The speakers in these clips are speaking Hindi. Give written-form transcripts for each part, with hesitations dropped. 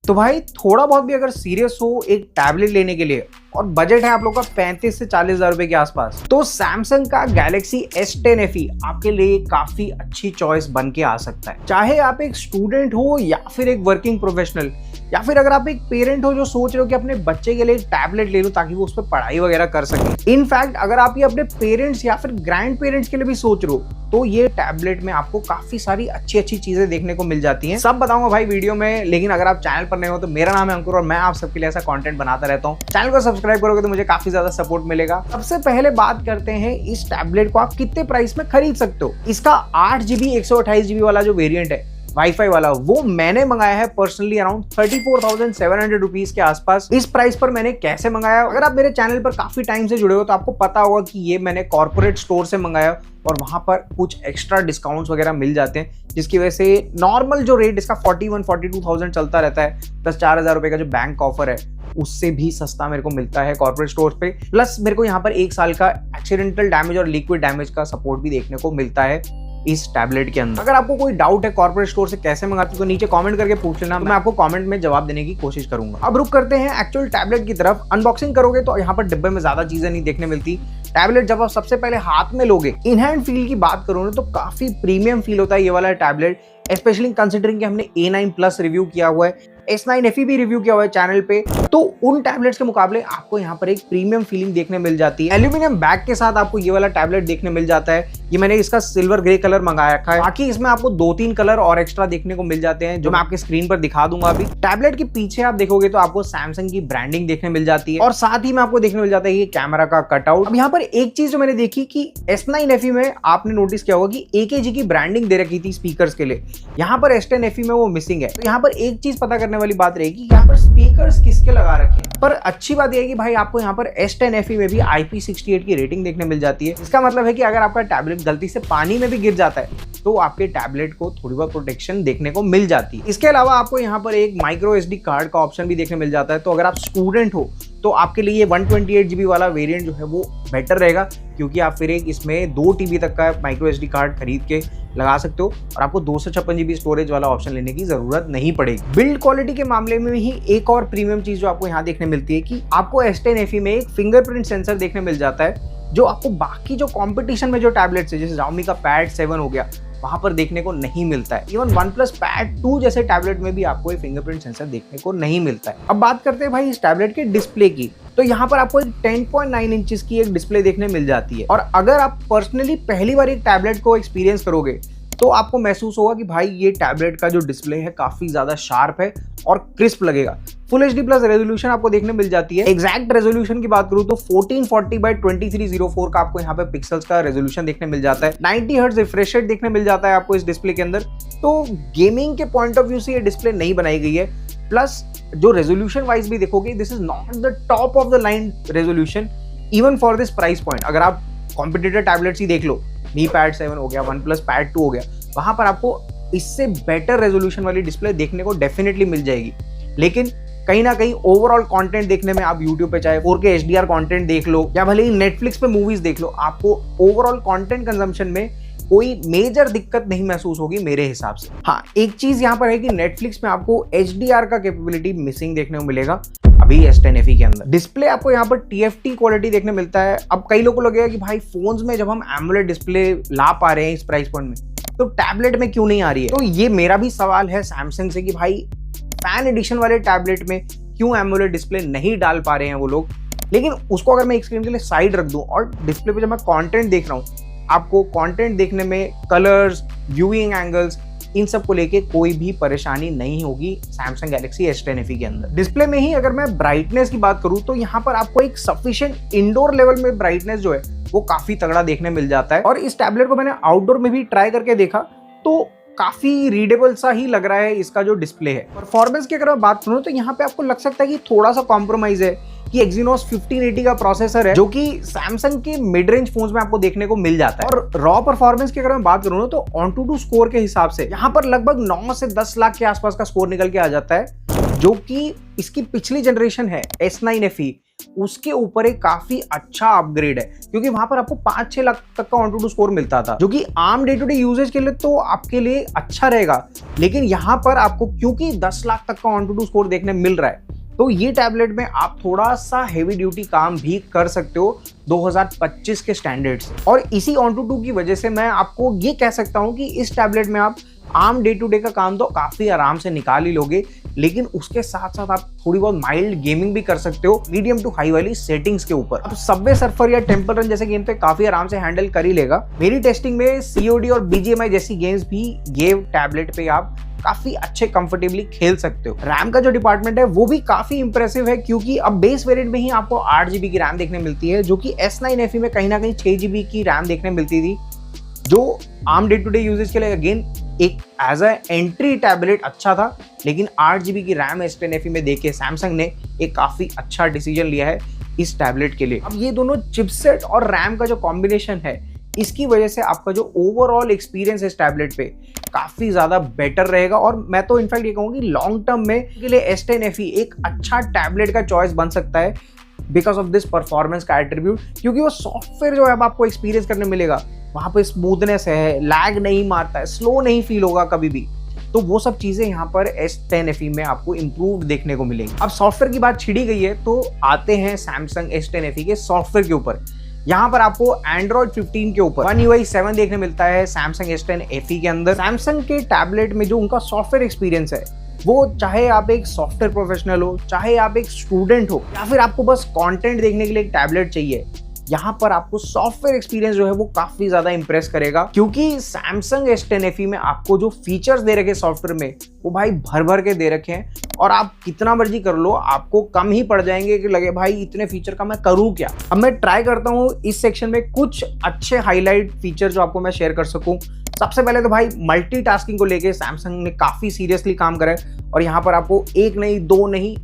तो भाई थोड़ा बहुत भी अगर सीरियस हो एक टैबलेट लेने के लिए और बजट है आप लोग का 35 से 40 हजार रुपए के आसपास, तो सैमसंग का गैलेक्सी S10 FE आपके लिए काफी अच्छी चॉइस बन के आ सकता है। चाहे आप एक स्टूडेंट हो या फिर एक वर्किंग प्रोफेशनल, या फिर अगर आप एक पेरेंट हो जो सोच रहे हो कि अपने बच्चे के लिए एक टैबलेट ले लो ताकि वो उस पर पढ़ाई वगैरह कर सके। इनफैक्ट अगर आप ये अपने पेरेंट्स या फिर ग्रैंड पेरेंट्स के लिए भी सोच रहे हो तो ये टैबलेट में आपको काफी सारी अच्छी अच्छी चीजें देखने को मिल जाती हैं। सब बताऊंगा भाई वीडियो में, लेकिन अगर आप चैनल पर नए हो तो मेरा नाम है अंकुर और मैं आप सबके लिए ऐसा कंटेंट बनाता रहता हूँ। चैनल को सब्सक्राइब करोगे तो मुझे काफी ज्यादा सपोर्ट मिलेगा। सबसे पहले बात करते हैं इस टैबलेट को आप कितने प्राइस में खरीद सकते हो। इसका 8GB 128GB वाला जो वेरिएंट है वाईफाई वाला, वो मैंने मंगाया है पर्सनली अराउंड 34,700 रुपीज के आसपास। इस प्राइस पर मैंने कैसे मंगाया, अगर आप मेरे चैनल पर काफी टाइम से जुड़े हो तो आपको पता होगा कि ये मैंने कॉर्पोरेट स्टोर से मंगाया और वहां पर कुछ एक्स्ट्रा डिस्काउंट्स वगैरह मिल जाते हैं, जिसकी वजह से नॉर्मल जो रेट इसका 41-42,000 चलता रहता है, प्लस 4,000 रुपए का जो बैंक ऑफर है उससे भी सस्ता मेरे को मिलता है कॉर्पोरेट स्टोर पे। प्लस मेरे को यहाँ पर 1 साल का एक्सीडेंटल डैमेज और लिक्विड डैमेज का सपोर्ट भी देखने को मिलता है इस टैबलेट के अंदर। अगर आपको कोई डाउट है कॉर्पोरेट स्टोर से कैसे मंगाते हो तो नीचे कमेंट करके पूछ लेना, मैं आपको कमेंट में जवाब देने की कोशिश करूंगा। अब रुक करते हैं एक्चुअल टैबलेट की तरफ। अनबॉक्सिंग करोगे तो यहाँ पर डिब्बे में ज्यादा चीजें नहीं देखने मिलती। टैबलेट जब आप सबसे पहले हाथ में लोगे, इन हैंड फील की बात करूँ ना तो काफी प्रीमियम फील होता है ये वाला टैबलेट, स्पेशली कंसिडरिंग कि हमने A9 प्लस रिव्यू किया हुआ है, S9 FE भी रिव्यू किया हुआ है चैनल पे, तो उन टैबलेट्स के मुकाबले आपको यहाँ पर एक प्रीमियम फीलिंग देखने मिल जाती है। एल्यूमिनियम बैग के साथ आपको ये वाला टैबलेट देखने मिल जाता है। ये मैंने इसका सिल्वर ग्रे कलर मंगाया रखा है, बाकी इसमें आपको 2-3 कलर और एक्स्ट्रा देखने को मिल जाते हैं जो मैं आपके स्क्रीन पर दिखा दूंगा अभी। टैबलेट के पीछे आप देखोगे तो आपको सैमसंग की ब्रांडिंग देखने मिल जाती है और साथ ही में आपको देखने मिल जाता है ये कैमरा का कटआउट। अब यहाँ पर एक चीज जो मैंने देखी कि S9 FE में आपने नोटिस किया होगा कि AKG की ब्रांडिंग दे रखी थी स्पीकर्स के लिए, यहाँ पर S10 FE में वो मिसिंग है। तो यहाँ पर एक चीज पता करने वाली बात रहेगी यहाँ पर स्पीकर्स किसके लगा रखे हैं। पर अच्छी बात यह है कि भाई आपको यहाँ पर S10 FE में भी IP68 की रेटिंग देखने मिल जाती है। इसका मतलब है कि अगर आपका टैबलेट गलती से पानी में भी गिर जाता है तो आपके टैबलेट को थोड़ी बहुत प्रोटेक्शन देखने को मिल जाती है। इसके अलावा आपको यहाँ पर एक माइक्रो SD कार्ड का ऑप्शन भी देखने मिल जाता है। तो अगर आप स्टूडेंट हो तो आपके लिए ये 128GB वाला वेरिएंट जो है वो बेटर रहेगा, क्योंकि आप फिर एक इसमें 2 TB तक का माइक्रो SD कार्ड खरीद के लगा सकते हो और आपको 256GB स्टोरेज वाला ऑप्शन लेने की जरूरत नहीं पड़ेगी। बिल्ड क्वालिटी के मामले में ही एक और प्रीमियम चीज जो आपको यहाँ देखने मिलती है कि आपको S10 FE में एक फिंगरप्रिंट सेंसर देखने मिल जाता है, जो आपको बाकी जो कंपटीशन में जो टैबलेट्स है जैसे Xiaomi का Pad 7 हो गया वहां पर देखने को नहीं मिलता है। इवन OnePlus Pad 2 जैसे टैबलेट में भी आपको एक फिंगरप्रिंट सेंसर देखने को नहीं मिलता है। अब बात करते हैं भाई इस टैबलेट के डिस्प्ले की, तो यहाँ पर आपको एक 10.9 इंचेस की एक डिस्प्ले देखने मिल जाती है। और अगर आप पर्सनली पहली बार एक टैबलेट को एक्सपीरियंस करोगे तो आपको महसूस होगा कि भाई ये टैबलेट का जो डिस्प्ले है काफी ज्यादा शार्प है और क्रिस्प लगेगा। फुल HD प्लस रेजोल्यूशन आपको देखने मिल जाती है। एग्जैक्ट रेजोल्यूशन की बात करूं तो 1440x2304 का आपको यहाँ पे पिक्सल्स का रेजोल्यूशन देखने मिल जाता है। 90 हर्ट्ज रिफ्रेश रेट देखने मिल जाता है आपको इस डिस्प्ले के अंदर। तो गेमिंग के पॉइंट ऑफ व्यू से ये डिस्प्ले नहीं बनाई गई है। प्लस जो रेजोल्यूशन वाइज भी देखोगे this is not the top of the line resolution even for this price point. अगर आप कॉम्पिटिटर टैबलेट्स ही देख लो, Mi Pad 7 हो गया, OnePlus Pad 2 हो गया, वहां पर आपको इससे बेटर रेजोल्यूशन वाली डिस्प्ले देखने को डेफिनेटली मिल जाएगी। लेकिन कहीं ना कहीं ओवरऑल कंटेंट देखने में आप YouTube पे चाहे 4K HDR कंटेंट देख लो या भले ही Netflix पे मूवीज देख लो, आपको ओवरऑल कंटेंट कंजम्पशन में कोई मेजर दिक्कत नहीं महसूस होगी मेरे हिसाब से। हाँ, एक चीज यहाँ पर है कि Netflix में आपको HDR का कैपेबिलिटी मिसिंग देखने को मिलेगा अभी S10 FE के अंदर। डिस्प्ले आपको यहाँ पर TFT क्वालिटी देखने मिलता है। अब कई लोगों को लगेगा कि भाई फोन्स में जब हम AMOLED डिस्प्ले ला पा रहे हैं इस प्राइस पॉइंट में तो टैबलेट में क्यों नहीं आ रही है। तो ये मेरा भी सवाल है सैमसंग से कि भाई फैन एडिशन वाले टैबलेट में क्यों AMOLED डिस्प्ले नहीं डाल पा रहे हैं वो लोग। लेकिन उसको अगर मैं एक स्क्रीन के लिए साइड रख दूं और डिस्प्ले पे जब मैं कंटेंट देख रहा हूँ, आपको कंटेंट देखने में कलर्स, व्यूइंग एंगल्स, इन सब को लेके कोई भी परेशानी नहीं होगी सैमसंग गैलेक्सी S10 FE के अंदर। डिस्प्ले में ही अगर मैं ब्राइटनेस की बात करूं तो यहाँ पर आपको एक सफिशिएंट इंडोर लेवल में ब्राइटनेस जो है वो काफी तगड़ा देखने मिल जाता है। और इस टैबलेट को मैंने आउटडोर में भी ट्राई करके देखा तो काफी रीडेबल सा ही लग रहा है इसका जो डिस्प्ले है। परफॉर्मेंस की अगर मैं बात करूं तो यहाँ पे आपको लग सकता है कि थोड़ा सा कॉम्प्रोमाइज है कि Exynos 1580 का प्रोसेसर है जो कि सैमसंग के मिड रेंज फोन्स में आपको देखने को मिल जाता है। और रॉ परफॉर्मेंस की अगर मैं बात करूं तो OnTuTu स्कोर के हिसाब से यहाँ पर लगभग 9 से 10 लाख के आसपास का स्कोर निकल के आ जाता है, जो कि इसकी पिछली जनरेशन है S9 FE उसके ऊपर एक काफी अच्छा अपग्रेड है, क्योंकि वहां पर आपको 5-6 लाख तक का ऑन-टू-डू स्कोर मिलता था, जो कि आम डे टू डे यूजेज के लिए तो आपके लिए अच्छा रहेगा, लेकिन यहाँ पर आपको क्योंकि 10 लाख तक का ऑन-टू-डू स्कोर देखने मिल रहा है, तो ये टैबलेट में आप थोड़ा सा हेवी ड्यूटी काम भी कर सकते हो 2025 के स्टैंडर्ड से। और इसी ऑन-टू-डू की वजह से मैं आपको ये कह सकता हूँ कि इस टैबलेट में आप आम डे टू डे का काम तो काफी आराम से निकाल ही लोगे, लेकिन उसके साथ साथ आप थोड़ी बहुत माइल्ड गेमिंग भी कर सकते हो मीडियम टू हाई वाली सेटिंग्स के ऊपर। अब सबवे सर्फर या टेंपल रन जैसे गेम तो काफी आराम से हैंडल कर ही लेगा। मेरी टेस्टिंग में COD और BGMI जैसी गेम्स भी ये टैबलेट पे आप काफी अच्छे कंफर्टेबली खेल सकते हो। रैम का जो डिपार्टमेंट है वो भी काफी इंप्रेसिव है, क्योंकि अब बेस वेरिएंट में ही आपको 8 GB की रैम देखने मिलती है, जो कि S9 FE में कहीं ना कहीं 6 GB की रैम देखने मिलती थी, जो आम डे टू डे यूजेज के लिए अगेन एक एज अ एंट्री टैबलेट अच्छा था। लेकिन 8 GB की रैम S10 FE में देख के सैमसंग ने एक काफी अच्छा डिसीजन लिया है इस टैबलेट के लिए। अब ये दोनों चिपसेट और रैम का जो कॉम्बिनेशन है, इसकी वजह से आपका जो ओवरऑल एक्सपीरियंस है इस टैबलेट पे काफी ज्यादा बेटर रहेगा। और मैं तो इनफैक्ट ये कहूंगी लॉन्ग टर्म में के लिए S10 FE एक अच्छा टैबलेट का चॉइस बन सकता है बिकॉज ऑफ दिस परफॉर्मेंस का एट्रीब्यूट, क्योंकि वो सॉफ्टवेयर जो है अब आपको एक्सपीरियंस करने मिलेगा, वहां पे स्मूथनेस है, लैग नहीं मारता है, स्लो नहीं फील होगा कभी भी, तो वो सब चीजें यहाँ पर S10 FE में आपको इंप्रूव देखने को मिलेंगी। अब सॉफ्टवेयर की बात छिड़ी गई है, तो आते हैं सैमसंग S10 FE के सॉफ्टवेयर के ऊपर। यहाँ पर आपको Android 15 के ऊपर One UI 7 देखने मिलता है सैमसंग S10 FE के अंदर। सैमसंग के टैबलेट में जो उनका सॉफ्टवेयर एक्सपीरियंस है, वो चाहे आप एक सॉफ्टवेयर प्रोफेशनल हो, चाहे आप एक स्टूडेंट हो, या फिर आपको बस कंटेंट देखने के लिए एक टैबलेट चाहिए, यहाँ पर आपको सॉफ्टवेयर एक्सपीरियंस जो है वो काफी ज्यादा इंप्रेस करेगा। क्योंकि सैमसंग S10 FE में आपको जो फीचर्स दे रखे सॉफ्टवेयर में, वो भाई भर भर के दे रखे हैं, और आप कितना मर्जी कर लो आपको कम ही पड़ जाएंगे कि लगे भाई इतने फीचर का मैं करूँ क्या। अब मैं ट्राई करता हूँ इस सेक्शन में कुछ अच्छे हाईलाइट फीचर जो आपको मैं शेयर कर सकूँ। सबसे पहले तो भाई मल्टीटास्किंग को लेके सैमसंग ने काफी सीरियसली काम करा है, और यहाँ पर आपको 1 नहीं 2 नहीं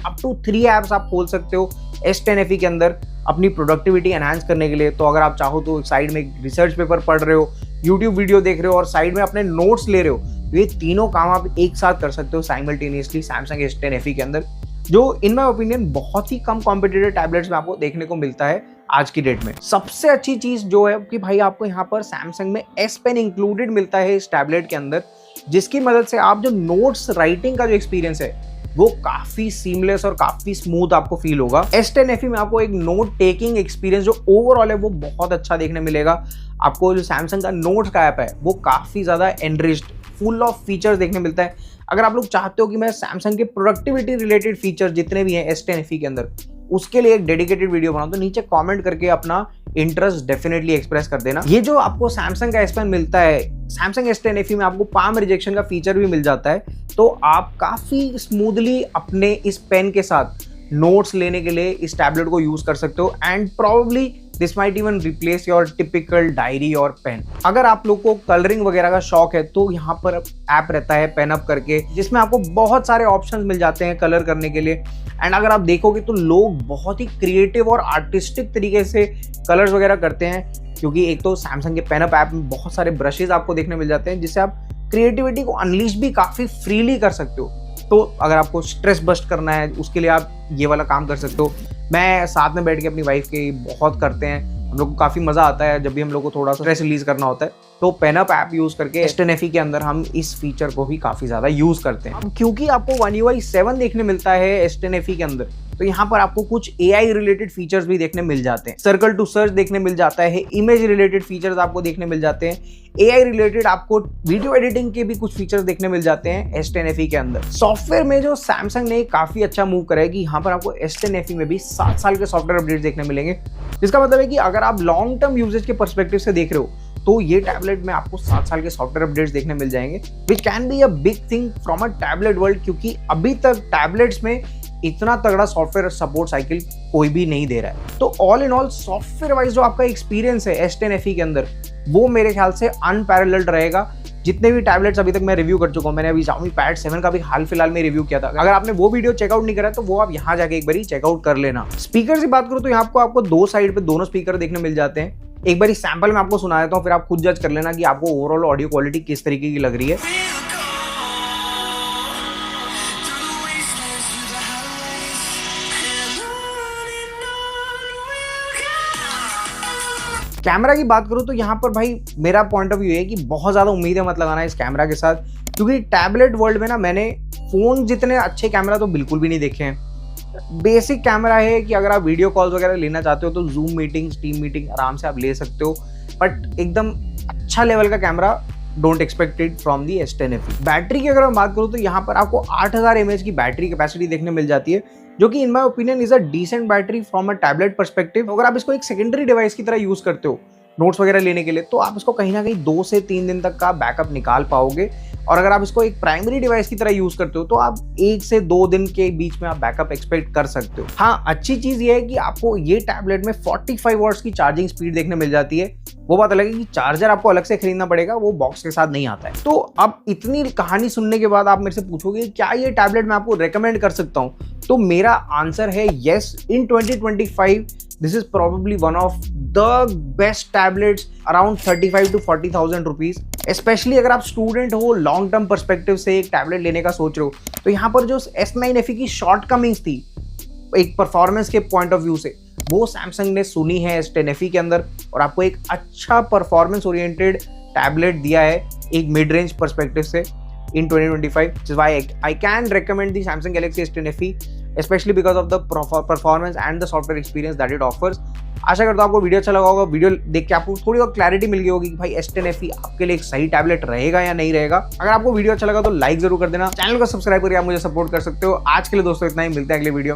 अप टू 3 ऐप्स आप खोल सकते हो S10 FE के अंदर अपनी प्रोडक्टिविटी एनहांस करने के लिए। तो अगर आप चाहो तो साइड में रिसर्च पेपर पढ़ रहे हो, यूट्यूब वीडियो देख रहे हो और साइड में अपने नोट्स ले रहे हो, तो ये तीनों काम आप एक साथ कर सकते हो साइमल्टेनियसली सैमसंग S10 FE के अंदर, जो इन माय ओपिनियन बहुत ही कम कॉम्पिटिटिव टैबलेट्स में आपको देखने को मिलता है आज की डेट में। सबसे अच्छी चीज जो है कि भाई आपको यहाँ पर सैमसंग में S Pen इंक्लूडेड मिलता है इस टैबलेट के अंदर, जिसकी मदद से आप जो नोट्स राइटिंग का जो एक्सपीरियंस है वो काफी सीमलेस और काफी स्मूथ आपको फील होगा। S10 FE में आपको एक नोट टेकिंग एक्सपीरियंस जो ओवरऑल है वो बहुत अच्छा देखने मिलेगा। आपको जो सैमसंग का नोट्स का ऐप है वो काफी ज्यादा एनरिच्ड, फुल ऑफ फीचर्स देखने मिलता है। अगर आप लोग चाहते हो कि मैं सैमसंग के प्रोडक्टिविटी रिलेटेड फीचर जितने भी हैं S10 FE के अंदर उसके लिए एक डेडिकेटेड वीडियो बनाऊं, तो नीचे कमेंट करके अपना इंटरेस्ट डेफिनेटली एक्सप्रेस कर देना। ये जो आपको सैमसंग का S Pen मिलता है, सैमसंग S10 FE में आपको पाम रिजेक्शन का फीचर भी मिल जाता है, तो आप काफी स्मूथली अपने इस पेन के साथ नोट्स लेने के लिए इस टैबलेट को यूज कर सकते हो। And probably this might even replace your typical diary और पेन। अगर आप लोग को कलरिंग वगैरह का शौक है तो यहाँ पर ऐप रहता है पेन अप करके, जिसमें आपको बहुत सारे ऑप्शंस मिल जाते हैं कलर करने के लिए। एंड अगर आप देखोगे तो लोग बहुत ही क्रिएटिव और आर्टिस्टिक तरीके से कलर्स वगैरह करते हैं, क्योंकि एक तो सैमसंग के पेन अप ऐप में बहुत सारे ब्रशेज आपको देखने मिल जाते हैं, जिससे आप क्रिएटिविटी को अनलीश भी काफी फ्रीली कर सकते हो। तो अगर आपको स्ट्रेस बस्ट करना है उसके लिए आप ये वाला काम कर सकते हो। मैं साथ में बैठ के अपनी वाइफ के बहुत करते हैं, हम लोग को काफ़ी मज़ा आता है जब भी हम लोग को थोड़ा सा स्ट्रेस रिलीज करना होता है, तो पेन अप ऐप यूज़ करके S10 FE के अंदर हम इस फीचर को भी काफ़ी ज़्यादा यूज़ करते हैं। क्योंकि आपको One UI 7 देखने मिलता है S10 FE के अंदर, तो यहाँ पर आपको कुछ AI रिलेटेड फीचर्स भी देखने मिल जाते हैं। सर्कल टू सर्च देखने मिल जाता है, इमेज रिलेटेड फीचर्स आपको देखने मिल जाते हैं, AI रिलेटेड आपको वीडियो एडिटिंग के भी कुछ फीचर्स देखने मिल जाते हैं S10 FE के अंदर। सॉफ्टवेयर में जो सैमसंग ने काफ़ी अच्छा मूव करा है कि यहाँ पर आपको S10 FE में भी 7 साल के सॉफ्टवेयर अपडेट्स देखने मिलेंगे, जिसका मतलब है कि अगर आप लॉन्ग टर्म यूजेज के पर्सपेक्टिव से देख रहे हो तो ये टैबलेट में आपको 7 साल के सॉफ्टवेयर अपडेट्स देखने मिल जाएंगे, which can be a big thing from a tablet world, क्योंकि अभी तक टैबलेट्स में इतना तगड़ा सॉफ्टवेयर सपोर्ट साइकिल कोई भी नहीं दे रहा है। तो all in all software wise जो आपका एक्सपीरियंस है S10 FE के अंदर, वो मेरे ख्याल से अनपैरेलल्ड रहेगा। जितने भी टैबलेट्स अभी तक मैं रिव्यू कर चुका हूँ, मैंने अभी Xiaomi Pad 7 का भी हाल फिलहाल में रिव्यू किया था, अगर आपने वो वीडियो चेकआउट नहीं करा तो वो आप यहाँ जाके एक बार चेकआउट कर लेना। स्पीकर की बात करूँ तो यहाँ आपको दो साइड पे दोनों स्पीकर देखने मिल जाते हैं। एक बार सैंपल में आपको सुना देता हूँ, फिर आप खुद जज कर लेना कि आपको ओवरऑल ऑडियो क्वालिटी किस तरीके की लग रही है। कैमरा की बात करूं तो यहाँ पर भाई मेरा पॉइंट ऑफ व्यू है कि बहुत ज़्यादा उम्मीदें मत लगाना इस कैमरा के साथ, क्योंकि टैबलेट वर्ल्ड में ना मैंने फ़ोन जितने अच्छे कैमरा तो बिल्कुल भी नहीं देखे हैं। बेसिक कैमरा है कि अगर आप वीडियो कॉल्स वगैरह लेना चाहते हो तो जूम मीटिंग्स, टीम मीटिंग आराम से आप ले सकते हो, बट एकदम अच्छा लेवल का camera don't expect it from the S10 FE। Battery की अगर मैं बात करूँ तो यहाँ पर आपको 8000 mAh की बैटरी कैपेसिटी देखने मिल जाती है, जो कि in my opinion is a decent battery from a tablet perspective. अगर आप इसको एक सेकेंडरी डिवाइस की तरह यूज करते हो नोट्स वगैरह लेने के लिए, तो आप इसको कहीं ना कहीं 2 से 3 दिन तक का बैकअप निकाल पाओगे। और अगर आप इसको एक प्राइमरी डिवाइस की तरह यूज करते हो तो आप 1 से 2 दिन के बीच में आप बैकअप एक्सपेक्ट कर सकते हो। हाँ, अच्छी चीज ये है कि आपको ये टैबलेट में 45 वॉट्स की चार्जिंग स्पीड देखने मिल जाती है। वो बात अलग है कि चार्जर आपको अलग से खरीदना पड़ेगा, वो बॉक्स के साथ नहीं आता है। तो अब इतनी कहानी सुनने के बाद आप मेरे से पूछोगे क्या ये टैबलेट मैं आपको रेकमेंड कर सकता हूँ, तो मेरा आंसर है yes. In 2025 this is probably one of the best tablets around 35 to 40,000 rupees. Specially अगर आप स्टूडेंट हो, लॉन्ग टर्म पर्सपेक्टिव से एक टैबलेट लेने का सोच रहे हो, तो यहाँ पर जो S9 FE की शॉर्टकमिंग्स थी एक परफॉर्मेंस के पॉइंट ऑफ व्यू से, वो सैमसंग ने सुनी है S10 FE के अंदर और आपको एक अच्छा परफॉर्मेंस ओरिएंटेड टैबलेट दिया है एक मिड रेंज परस्पेक्टिव से in 2025, which is why I can recommend the Samsung Galaxy S10 FE, especially because of the performance and the software experience that it offers। आशा करता हूँ आपको वीडियो अच्छा लगा होगा। वीडियो देख के आपको थोड़ी और क्लैरिटी मिल गई होगी कि भाई S10 FE आपके लिए एक सही टैबलेट रहेगा या नहीं रहेगा। अगर आपको वीडियो अच्छा लगा तो लाइक जरूर कर देना, चैनल को सब्सक्राइब करके आप मुझे सपोर्ट कर सकते हो। आज के लिए दोस्तों इतना ही, मिलते हैं अगले वीडियो।